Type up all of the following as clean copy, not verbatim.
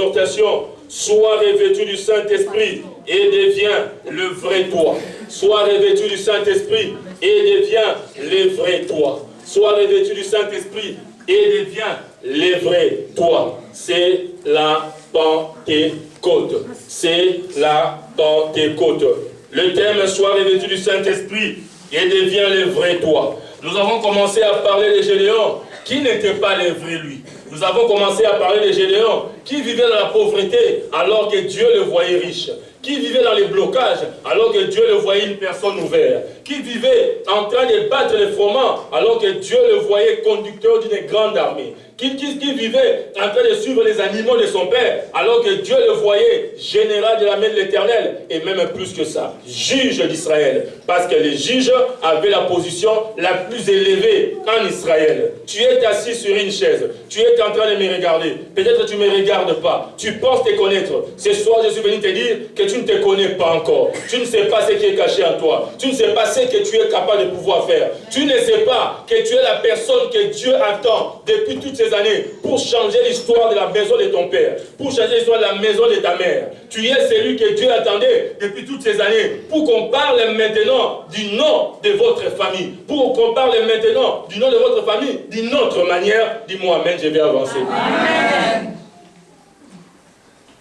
exhortation, sois revêtu du Saint-Esprit et deviens le vrai toi. Sois revêtu du Saint-Esprit et deviens le vrai toi. Sois revêtu du Saint-Esprit et deviens le vrai toi. C'est la Pentecôte. C'est la Pentecôte. Le thème, sois revêtu du Saint-Esprit et deviens le vrai toi. Nous avons commencé à parler de Gédéon qui n'était pas le vrai lui. Nous avons commencé à parler de Gédéon qui vivait dans la pauvreté alors que Dieu le voyait riche. Qui vivait dans les blocages alors que Dieu le voyait une personne ouverte. Qui vivait en train de battre les froment alors que Dieu le voyait conducteur d'une grande armée. Qui vivait en train de suivre les animaux de son père alors que Dieu le voyait général de la main de l'Éternel. Et même plus que ça, juge d'Israël. Parce que les juges avaient la position la plus élevée en Israël. Tu es assis sur une chaise. Tu es en train de me regarder. Peut-être que tu ne me regardes pas. Tu penses te connaître. Ce soir, je suis venu te dire que tu ne te connais pas encore. Tu ne sais pas ce qui est caché en toi. Tu ne sais pas ce que tu es capable de pouvoir faire. Tu ne sais pas que tu es la personne que Dieu attend depuis toutes ces années pour changer l'histoire de la maison de ton père, pour changer l'histoire de la maison de ta mère. Tu es celui que Dieu attendait depuis toutes ces années pour qu'on parle maintenant du nom de votre famille, pour qu'on parle maintenant du nom de votre famille d'une autre manière. Dis-moi amen, je vais avancer. Amen.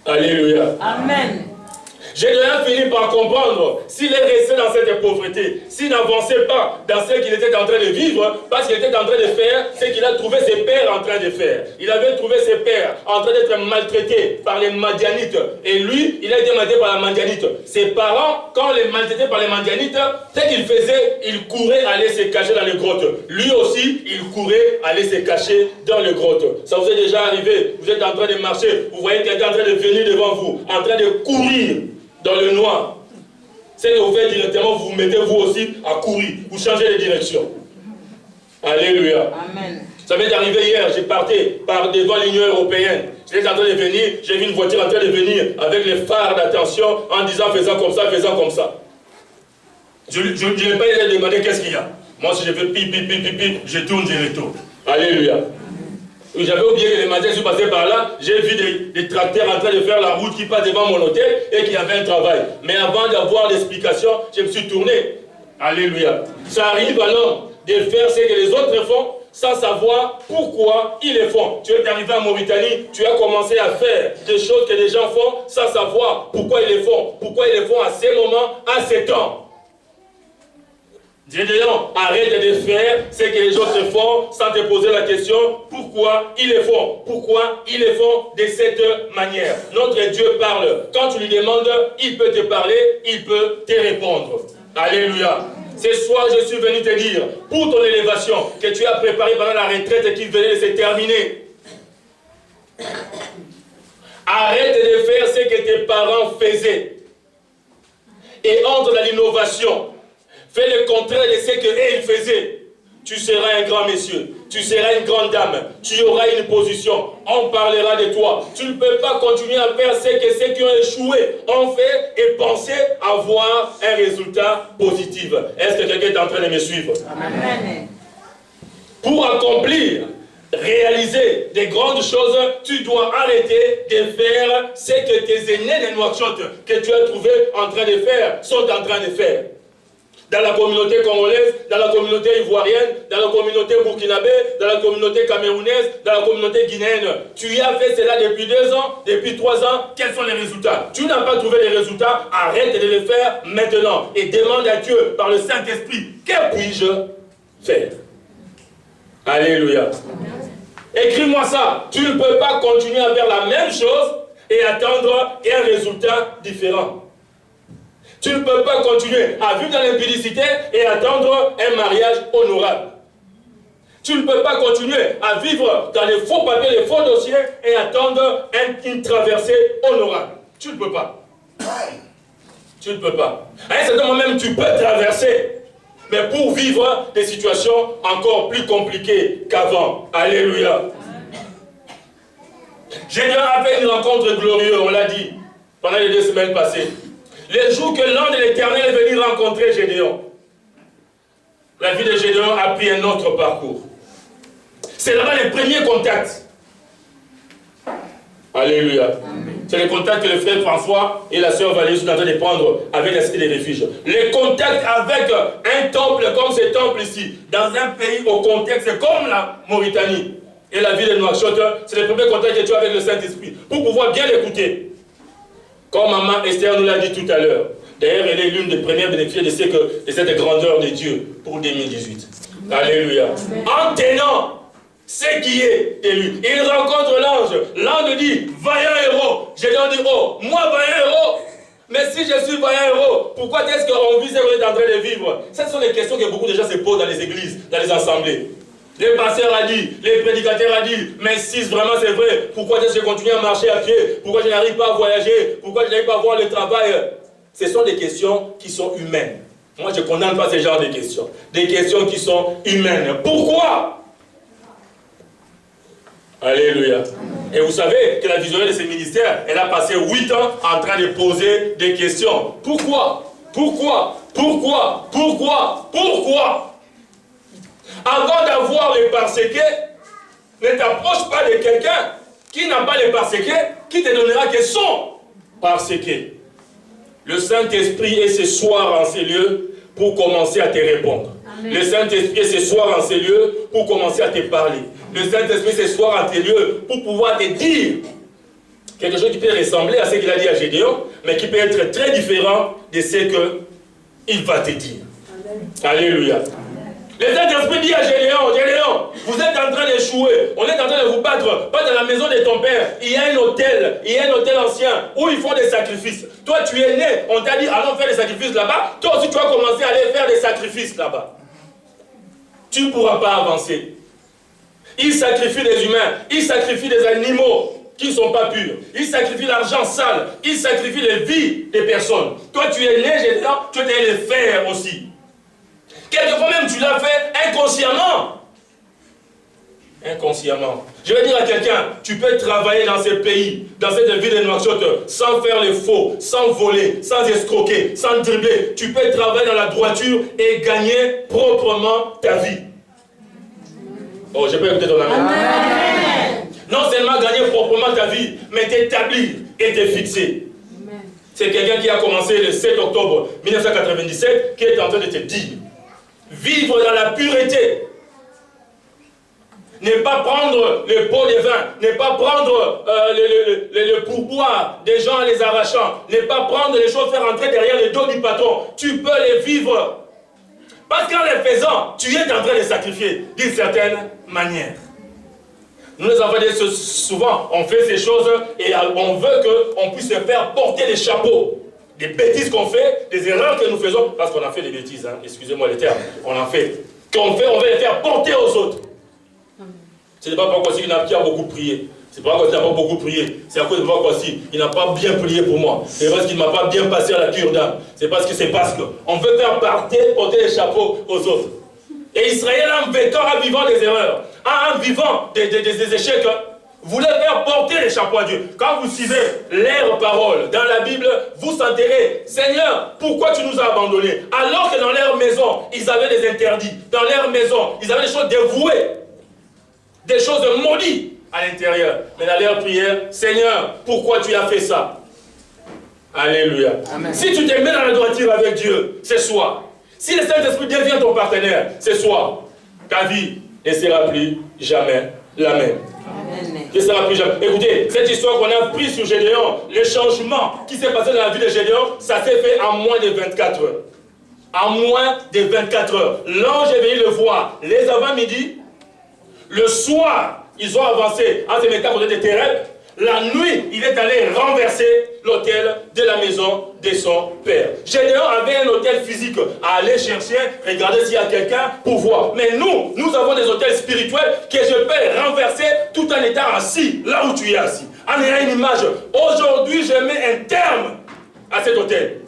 Alléluia. Amen. Gédéon finit par comprendre s'il est resté dans cette pauvreté, s'il n'avançait pas dans ce qu'il était en train de vivre, parce qu'il était en train de faire ce qu'il a trouvé ses pères en train de faire. Il avait trouvé ses pères en train d'être maltraités par les Madianites. Et lui, il a été maltraité par la Madianite. Ses parents, quand les maltraités par les Madianites, ce qu'il faisait, il courait aller se cacher dans les grottes. Lui aussi, il courait aller se cacher dans les grottes. Ça vous est déjà arrivé? Vous êtes en train de marcher, vous voyez quelqu'un en train de venir devant vous, en train de courir dans le noir. C'est que vous faites directement, vous vous mettez vous aussi à courir. Vous changez de direction. Alléluia. Amen. Ça m'est arrivé hier, j'ai parti par devant l'Union européenne. J'étais en train de venir, j'ai vu une voiture en train de venir avec les phares d'attention en disant faisant comme ça, faisant comme ça. Je n'ai pas été demander qu'est-ce qu'il y a. Moi, si je fais pip, pip, pip, pip, pip, je tourne, je retourne. Alléluia. J'avais oublié que les matins, je suis passé par là, j'ai vu des tracteurs en train de faire la route qui passe devant mon hôtel et qu'il y avait un travail. Mais avant d'avoir l'explication, je me suis tourné. Alléluia. Ça arrive alors de faire ce que les autres font sans savoir pourquoi ils le font. Tu es arrivé en Mauritanie, tu as commencé à faire des choses que les gens font sans savoir pourquoi ils les font. Pourquoi ils les font à ces moments, à ces temps. Gédéon, arrête de faire ce que les autres font sans te poser la question pourquoi ils le font. Pourquoi ils le font de cette manière. Notre Dieu parle. Quand tu lui demandes, il peut te parler, il peut te répondre. Alléluia. Ce soir, je suis venu te dire, pour ton élévation que tu as préparée pendant la retraite qui venait de se terminer, arrête de faire ce que tes parents faisaient et entre dans l'innovation. Fais le contraire de ce qu'ils faisaient. Tu seras un grand monsieur. Tu seras une grande dame. Tu auras une position. On parlera de toi. Tu ne peux pas continuer à faire ce que ceux qui ont échoué ont fait et penser avoir un résultat positif. Est-ce que quelqu'un est en train de me suivre? Amen. Pour accomplir, réaliser des grandes choses, tu dois arrêter de faire ce que tes aînés de Nouakchott que tu as trouvé en train de faire sont en train de faire. Dans la communauté congolaise, dans la communauté ivoirienne, dans la communauté burkinabé, dans la communauté camerounaise, dans la communauté guinéenne. Tu as fait cela depuis 2 ans, depuis 3 ans. Quels sont les résultats? Tu n'as pas trouvé les résultats, arrête de les faire maintenant. Et demande à Dieu, par le Saint-Esprit, que puis-je faire? Alléluia. Écris-moi ça. Tu ne peux pas continuer à faire la même chose et attendre un résultat différent. Tu ne peux pas continuer à vivre dans l'impudicité et attendre un mariage honorable. Tu ne peux pas continuer à vivre dans les faux papiers, les faux dossiers et attendre une traversée honorable. Tu ne peux pas. Tu ne peux pas. À un certain moment même, tu peux traverser. Mais pour vivre des situations encore plus compliquées qu'avant. Alléluia. Gédéon avait une rencontre glorieuse, on l'a dit, pendant les 2 semaines passées. Le jour que l'ange de l'Éternel est venu rencontrer Gédéon, la vie de Gédéon a pris un autre parcours. C'est là-bas les premiers contacts. Alléluia. Alléluia. C'est le contact que le frère François et la sœur Valérie sont en train de prendre avec la cité des refuges. Les contacts avec un temple comme ce temple ici, dans un pays au contexte comme la Mauritanie et la ville de Nouakchott, c'est le premier contact que tu as avec le Saint-Esprit, pour pouvoir bien l'écouter. Comme maman Esther nous l'a dit tout à l'heure. D'ailleurs, elle est l'une des premières bénéficiaires de cette grandeur de Dieu pour 2018. Alléluia. En tenant ce qui est de lui. Il rencontre l'ange. L'ange dit, vaillant héros. Gédéon dit, oh, moi vaillant héros. Mais si je suis vaillant héros, pourquoi est-ce qu'on vit ce qu'on est en train de vivre? Ce sont les questions que beaucoup de gens se posent dans les églises, dans les assemblées. Les pasteurs ont dit, les prédicateurs ont dit, mais si vraiment c'est vrai, pourquoi est-ce que je continue à marcher à pied? Pourquoi je n'arrive pas à voyager? Pourquoi je n'arrive pas à voir le travail? Ce sont des questions qui sont humaines. Moi, je ne condamne pas ce genre de questions. Des questions qui sont humaines. Pourquoi? Alléluia. Et vous savez que la visionnaire de ce ministère, elle a passé 8 ans en train de poser des questions. Pourquoi? Pourquoi? Pourquoi? Pourquoi? Pourquoi? Avant d'avoir les parséqués, ne t'approche pas de quelqu'un qui n'a pas les parséqués, qui te donnera que son parséqué. Le Saint-Esprit est ce soir en ces lieux pour commencer à te répondre. Amen. Le Saint-Esprit est ce soir en ces lieux pour commencer à te parler. Le Saint-Esprit ce soir en ces lieux pour pouvoir te dire quelque chose qui peut ressembler à ce qu'il a dit à Gédéon, mais qui peut être très différent de ce qu'il va te dire. Amen. Alléluia. Le Saint-Esprit dit à Gédéon, Gédéon, vous êtes en train d'échouer, on est en train de vous battre, pas dans la maison de ton père, il y a un hôtel ancien où ils font des sacrifices. Toi tu es né, on t'a dit allons faire des sacrifices là-bas, toi aussi tu vas commencer à aller faire des sacrifices là-bas. Tu ne pourras pas avancer. Ils sacrifient des humains, ils sacrifient des animaux qui ne sont pas purs, ils sacrifient l'argent sale, ils sacrifient les vies des personnes. Toi tu es né, Gédéon, tu dois les faire aussi. Quelquefois même tu l'as fait inconsciemment. Inconsciemment. Je vais dire à quelqu'un, tu peux travailler dans ce pays, dans cette ville de Nouakchott, sans faire les faux, sans voler, sans escroquer, sans dribbler. Tu peux travailler dans la droiture et gagner proprement ta vie. Oh, je peux écouter ton amen. Amen. Non seulement gagner proprement ta vie, mais t'établir et te fixer. C'est quelqu'un qui a commencé le 7 octobre 1997 qui est en train de te dire. Vivre dans la pureté. Ne pas prendre le pot de vin. Ne pas prendre le pourboire des gens en les arrachant. Ne pas prendre les choses, faire entrer derrière le dos du patron. Tu peux les vivre. Parce qu'en les faisant, tu es en train de sacrifier d'une certaine manière. Nous les avons dit souvent, on fait ces choses et on veut qu'on puisse se faire porter les chapeaux. Des bêtises qu'on fait, des erreurs que nous faisons, parce qu'on a fait des bêtises, hein, excusez-moi le terme, on a fait, on veut les faire porter aux autres. Ce n'est pas parce qu'il a beaucoup prié, c'est pas parce qu'il n'a pas beaucoup prié, c'est à cause de moi il n'a pas bien prié pour moi, c'est parce qu'il ne m'a pas bien passé à la cure d'âme, c'est parce qu'on veut faire porter les chapeaux aux autres. Et Israël, en vécant, en vivant des erreurs, en vivant des échecs, voulait faire porter les chapeaux à Dieu. Quand vous suivez leurs paroles dans la Bible, vous sentirez, Seigneur, pourquoi tu nous as abandonnés? Alors que dans leur maison, ils avaient des interdits. Dans leur maison, ils avaient des choses dévouées, des choses maudites à l'intérieur. Mais dans leur prière, Seigneur, pourquoi tu as fait ça? Alléluia. Amen. Si tu te mets dans la droiture avec Dieu, ce soir, si le Saint-Esprit devient ton partenaire, ce soir, ta vie ne sera plus jamais la même. Que sera plus jamais. Écoutez, cette histoire qu'on a prise sur Gédéon, le changement qui s'est passé dans la vie de Gédéon, ça s'est fait en moins de 24 heures. En moins de 24 heures. L'ange est venu le voir les avant-midi. Le soir, ils ont avancé en se mettant côté des terrains. La nuit, il est allé renverser l'autel de la maison de son père. Gédéon avait un hôtel physique à aller chercher, regarder s'il y a quelqu'un pour voir. Mais nous avons des hôtels spirituels que je peux renverser tout en étant assis là où tu es assis. En ayant une image. Aujourd'hui, je mets un terme à cet hôtel.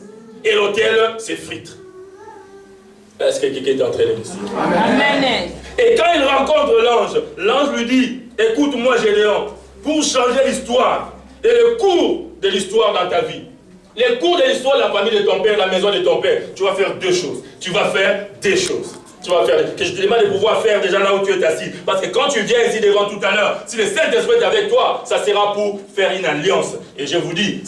Et l'hôtel s'effrite. Est-ce que quelqu'un est en train de dire? Amen. Et quand il rencontre l'ange, l'ange lui dit, écoute-moi Gédéon, pour changer l'histoire et le cours de l'histoire dans ta vie. Le cours de l'histoire de la famille de ton père, la maison de ton père, tu vas faire deux choses. Tu vas faire des choses. tu vas faire, que je te demande de pouvoir faire déjà là où tu es assis. Parce que quand tu viens ici devant tout à l'heure, si le Saint-Esprit est avec toi, ça sera pour faire une alliance. Et je vous dis,